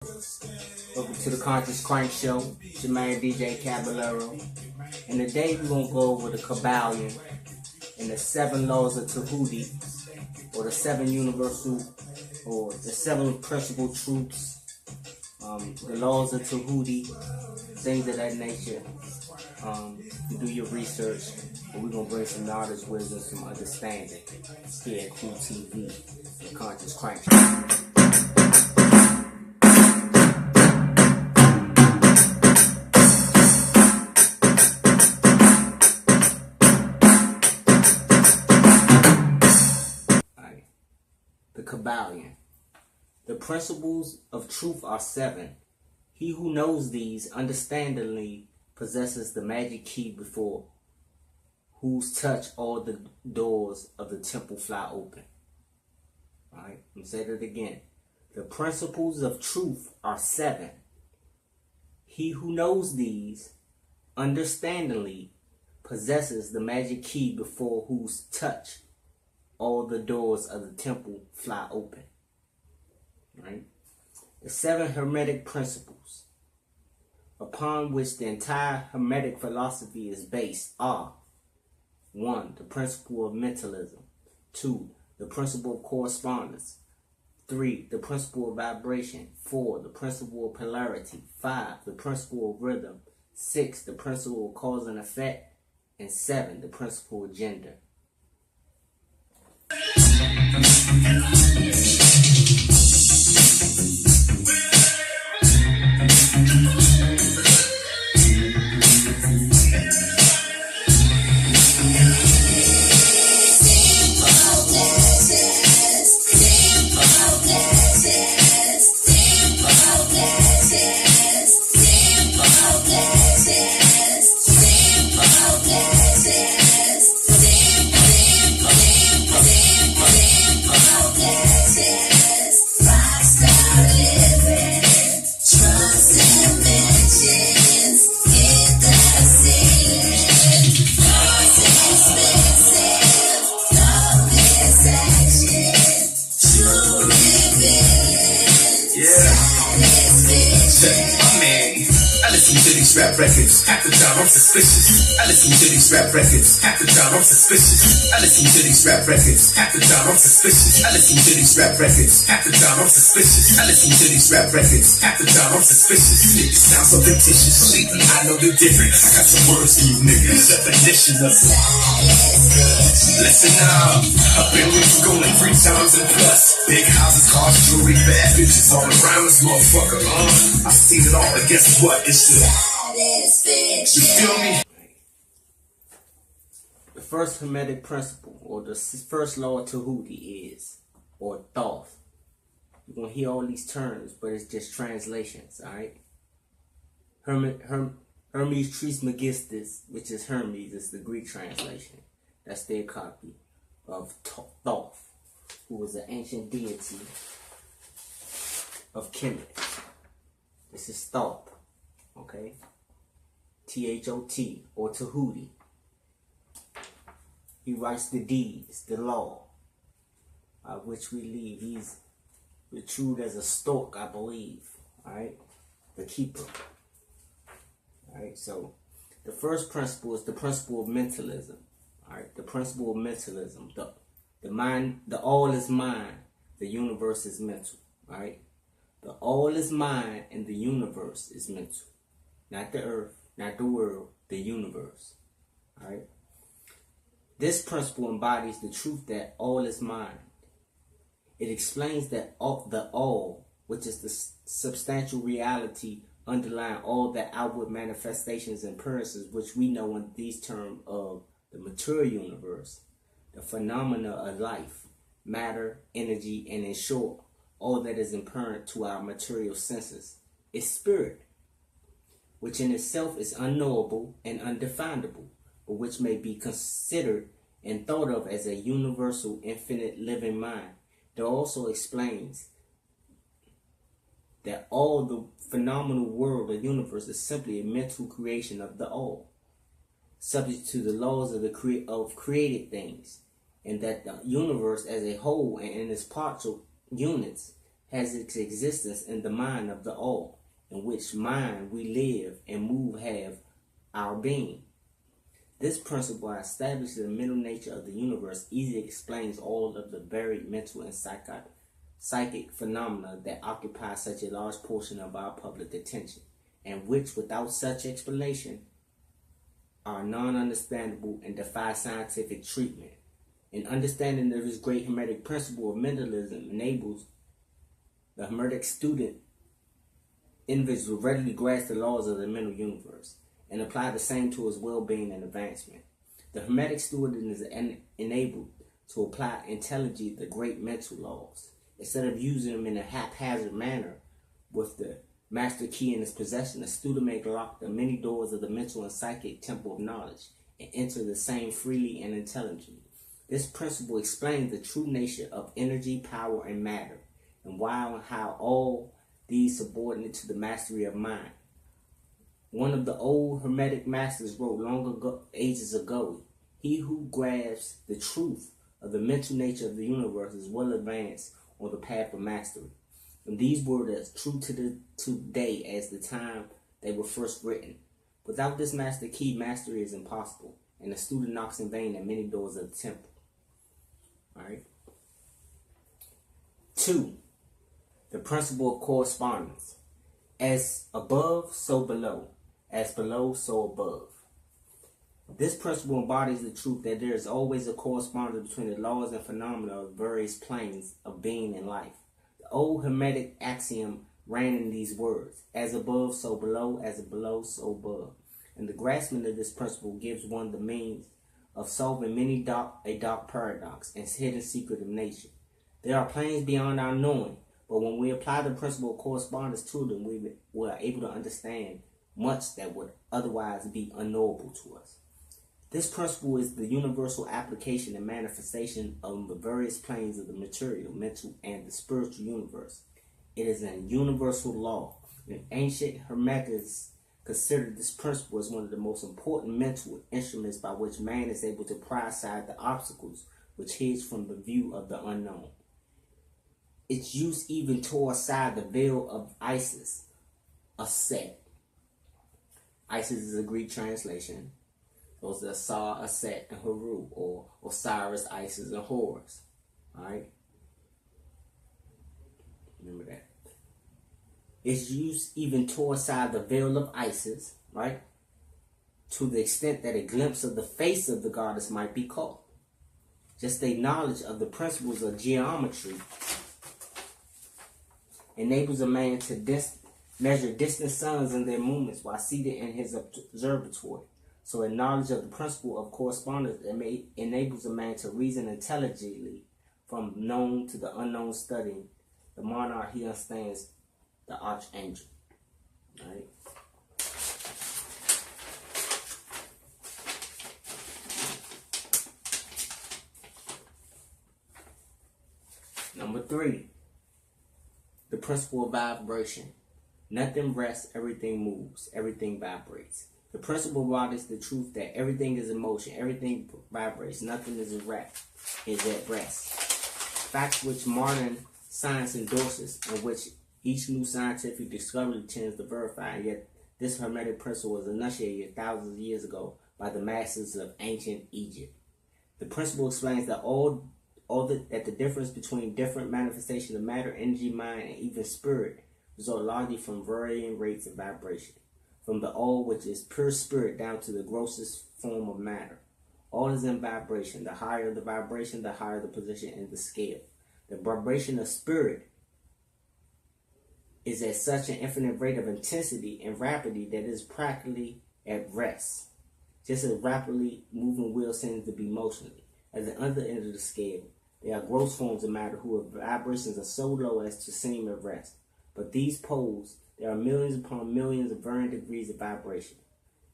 Welcome to the Conscious Crank Show. It's your man DJ Cabellero. And today we're going to go over the Kybalion and the 7 laws of Tehuti, or the 7 universal, or the 7 principal truths, the laws of Tehuti, things of that nature. You do your research, and we're going to bring some knowledge, wisdom, some understanding here at Cool TV, the Conscious Crank Show. The Kybalion. The principles of truth are 7. He who knows these understandingly possesses the magic key before whose touch all the doors of the temple fly open. Alright, I'm going to say that again. The principles of truth are 7. He who knows these understandingly possesses the magic key before whose touch all the doors of the temple fly open. Right? The 7 Hermetic principles upon which the entire Hermetic philosophy is based are: 1. The principle of mentalism. 2. The principle of correspondence. 3. The principle of vibration. 4. The principle of polarity. 5. The principle of rhythm. 6. The principle of cause and effect. And 7. The principle of gender. Rap records, half the time I'm suspicious. I listen to these rap records, half the time I'm suspicious. I listen to these rap records, half the time I'm suspicious. I listen to these rap records, half the time I'm suspicious. I listen to these rap records, half the time I'm suspicious. It sounds so fictitious, lately I know the difference. I got some words for you niggas, definition of it. Listen up, I've been with schooling 3 times and plus. Big houses, cars, jewelry, bad bitches all around this motherfucker. I've seen it all, but guess what? It's the you feel me? The first Hermetic principle, or the first law of Tehuti is, or Thoth. You're going to hear all these terms, but it's just translations, alright? Hermes Trismegistus, which is Hermes, is the Greek translation. That's their copy of Thoth, who was an ancient deity of Kemet. This is Thoth, okay? T-H-O-T, or Tehuti. He writes the deeds, the law, by which we live. He's protrude as a stork, I believe. Alright? The keeper. Alright, so the first principle is the principle of mentalism. Alright, the principle of mentalism. The mind, the all is mind, the universe is mental. Alright? The all is mind and the universe is mental. Not the earth. Not the world, the universe. Alright? This principle embodies the truth that all is mind. It explains that the all, which is the substantial reality underlying all the outward manifestations and appearances, which we know in these terms of the material universe, the phenomena of life, matter, energy, and in short, all that is apparent to our material senses, is spirit, which in itself is unknowable and undefinable, but which may be considered and thought of as a universal, infinite living mind. That also explains that all the phenomenal world, the universe, is simply a mental creation of the all, subject to the laws of created things, and that the universe as a whole and in its parts or units has its existence in the mind of the all, in which mind we live and move have our being. This principle establishes the mental nature of the universe easily explains all of the varied mental and psychic phenomena that occupy such a large portion of our public attention, and which, without such explanation, are non-understandable and defy scientific treatment. An understanding of this great Hermetic principle of mentalism enables the Hermetic student individual to readily grasp the laws of the mental universe and apply the same to his well-being and advancement. The Hermetic student is enabled to apply intelligently the great mental laws, instead of using them in a haphazard manner. With the master key in his possession, the student may lock the many doors of the mental and psychic temple of knowledge and enter the same freely and intelligently. This principle explains the true nature of energy, power, and matter, and why and how all these subordinate to the mastery of mind. One of the old Hermetic masters wrote ages ago, "He who grasps the truth of the mental nature of the universe is well advanced on the path of mastery." And these words are true to today as the time they were first written. Without this master key, mastery is impossible, and the student knocks in vain at many doors of the temple. Alright. 2. The principle of correspondence. As above, so below. As below, so above. This principle embodies the truth that there is always a correspondence between the laws and phenomena of various planes of being and life. The old Hermetic axiom ran in these words: as above, so below; as below, so above. And the grasping of this principle gives one the means of solving a dark paradox and hidden secret of nature. There are planes beyond our knowing, but when we apply the principle of correspondence to them, we are able to understand much that would otherwise be unknowable to us. This principle is the universal application and manifestation of the various planes of the material, mental, and the spiritual universe. It is a universal law, and ancient Hermetics considered this principle as one of the most important mental instruments by which man is able to pry aside the obstacles which hedge from the view of the unknown. Its use even tore aside the veil of Isis, a set. Isis is a Greek translation. Those are Asar, Aset, and Haru, or Osiris, Isis, and Horus. Alright? Remember that. Its use even tore aside the veil of Isis, right? To the extent that a glimpse of the face of the goddess might be caught. Just a knowledge of the principles of geometry enables a man to measure distant suns and their movements while seated in his observatory. So a knowledge of the principle of correspondence enables a man to reason intelligently from known to the unknown, studying the monarch he understands, the archangel. Right? Number 3, the principle of vibration. Nothing rests, everything moves, everything vibrates. The principle embodies the truth that everything is in motion, everything vibrates, nothing is at rest. Facts which modern science endorses and which each new scientific discovery tends to verify, and yet this Hermetic principle was enunciated thousands of years ago by the masters of ancient Egypt. The principle explains that that the difference between different manifestations of matter, energy, mind, and even spirit result largely from varying rates of vibration, from the all, which is pure spirit, down to the grossest form of matter. All is in vibration. The higher the vibration, the higher the position in the scale. The vibration of spirit is at such an infinite rate of intensity and rapidity that it is practically at rest. Just as rapidly moving wheel seems to be motionless. At the other end of the scale, there are gross forms of matter whose vibrations are so low as to seem at rest. But these poles, there are millions upon millions of varying degrees of vibration,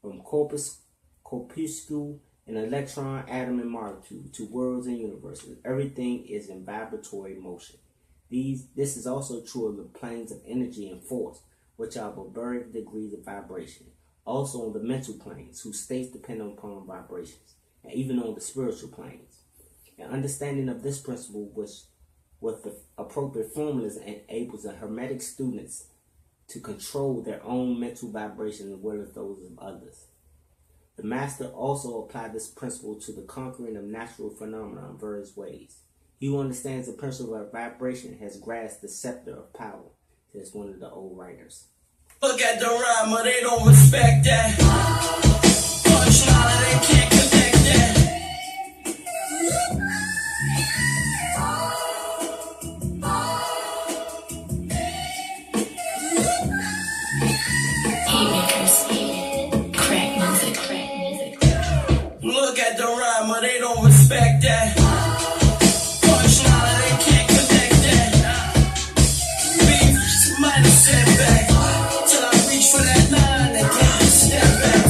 from corpuscle and electron, atom, and molecule to worlds and universes. Everything is in vibratory motion. This is also true of the planes of energy and force, which are of varying degrees of vibration. Also on the mental planes, whose states depend upon vibrations, and even on the spiritual planes. An understanding of this principle, which with the appropriate formulas enables the Hermetic students to control their own mental vibrations as well as those of others. The master also applied this principle to the conquering of natural phenomena in various ways. He who understands the principle of vibration has grasped the scepter of power, says one of the old writers. Look at the rhymer, they don't respect that. Punchline, they can't connect that. Look at the rhymer, they don't respect that. Punchline, they can't connect that. Beef, might have set back till I reach for that line and get a step back.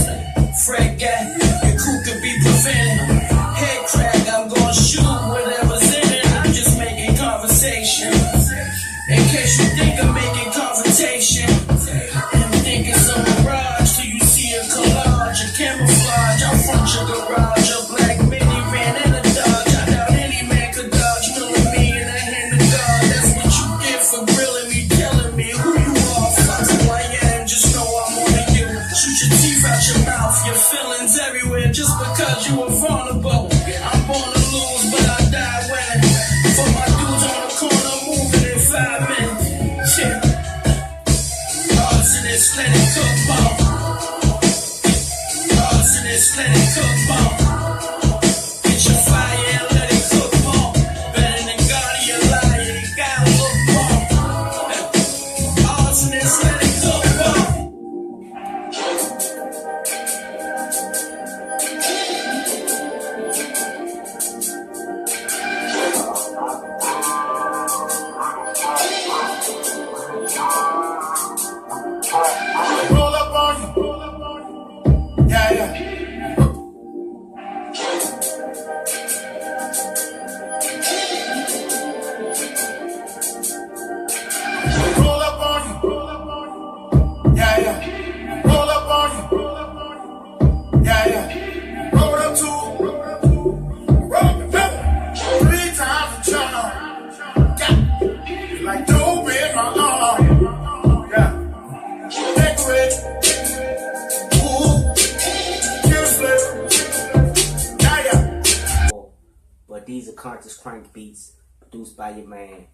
Fred guy, your crew could be prevented. Head crack, I'm gonna shoot whatever's in it. I'm just making conversation. In case you think I'm making confrontation, and think it's a mirage till you see a collage, a camouflage. I'm from your garage, a black minivan and a Dodge. I doubt any man could dodge, milling me in the hand of God. That's what you get for grilling me, telling me who you are. Fuck who I am, just know I'm on you. Shoot your teeth out your mouth, your feelings everywhere, just because you were vulnerable. I'm born to lose, but I die winning. For my dudes on the corner, moving in 5 minutes. Yeah. Arsonist, let it cook more. Arsonist, let it cook more. Get your fire and let it cook more. Better than God of your liar, you gotta look more. Arsonist, let it cook more. Roll up on you. Yeah, yeah. Roll up on you. Yeah, yeah. Roll up on you. Yeah, yeah. Roll up to. Roll up together. 3 times a charm. Yeah. You like dope in my arm. Yeah. Decorate. Ooh. Kill flavor. Yeah, yeah. But these are conscious crank beats produced by your man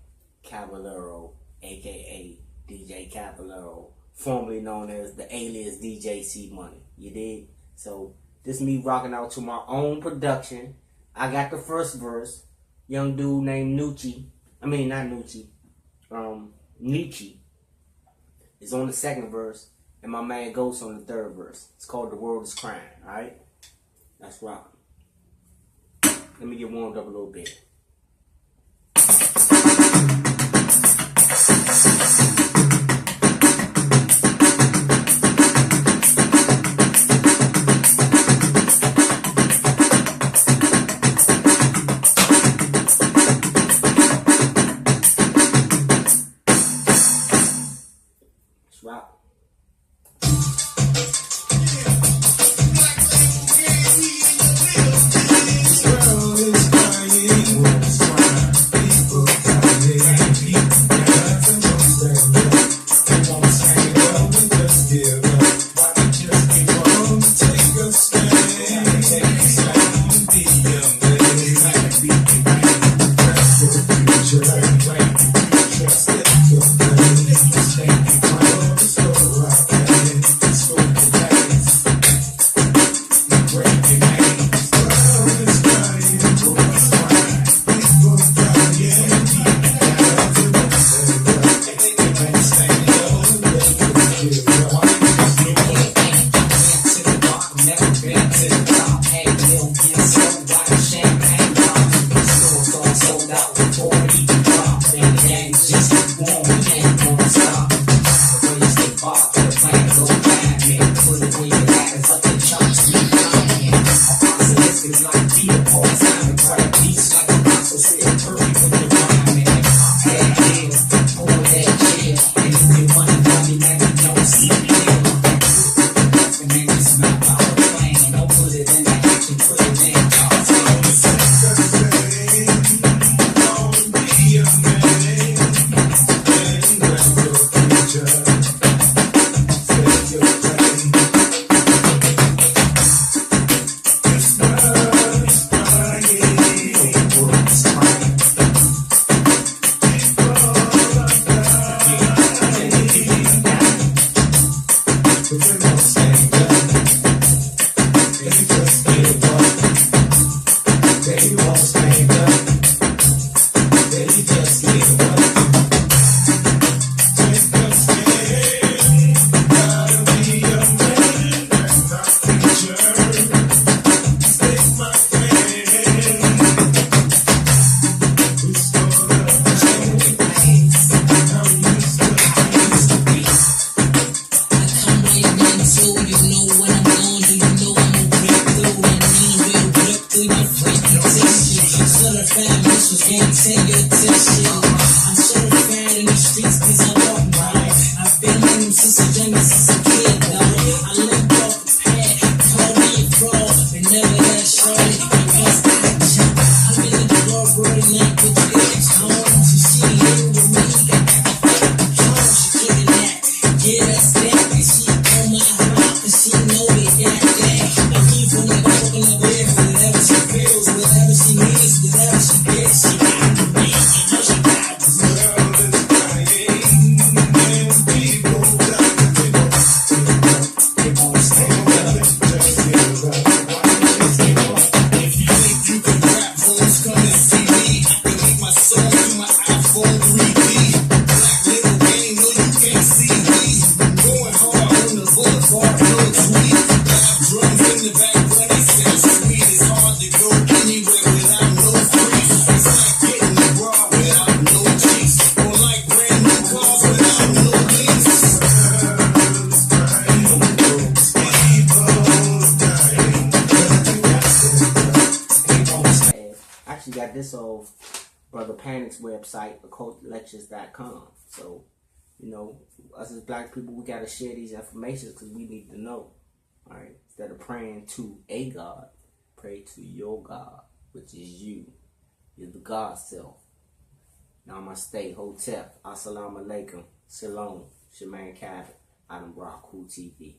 Cabellero, aka DJ Cabellero, formerly known as the alias DJ C Money. You dig? So this me rocking out to my own production. I got the first verse. Young dude named Nucci. I mean not Nucci. Nietzsche is on the second verse, and my man Ghost on the third verse. It's called The World Is Crying. Alright? That's right. Let me get warmed up a little bit. Let's rock. young as a kid, dog. I lived off the pad, called me a fraud, but never had shorty because I jump. I'm in the club Brody night with the bitch home. She here with me, got the phone. She looking at, yeah, that's that. And she on my heart, and she know it, that. And he from the open up there, whatever she feels, whatever she needs, whatever she gets, she got to me. You know she got to me. Actually got this off Brother Panic's website, occultlectures.com. So, you know, us as black people, we gotta share these information because we need to know. Alright? Instead of praying to a God, pray to your God, which is you. You're the God self. Namaste, Hotep, Assalamu alaikum, Shalom, Shemaine Cabot, Adam Rock, Cool TV.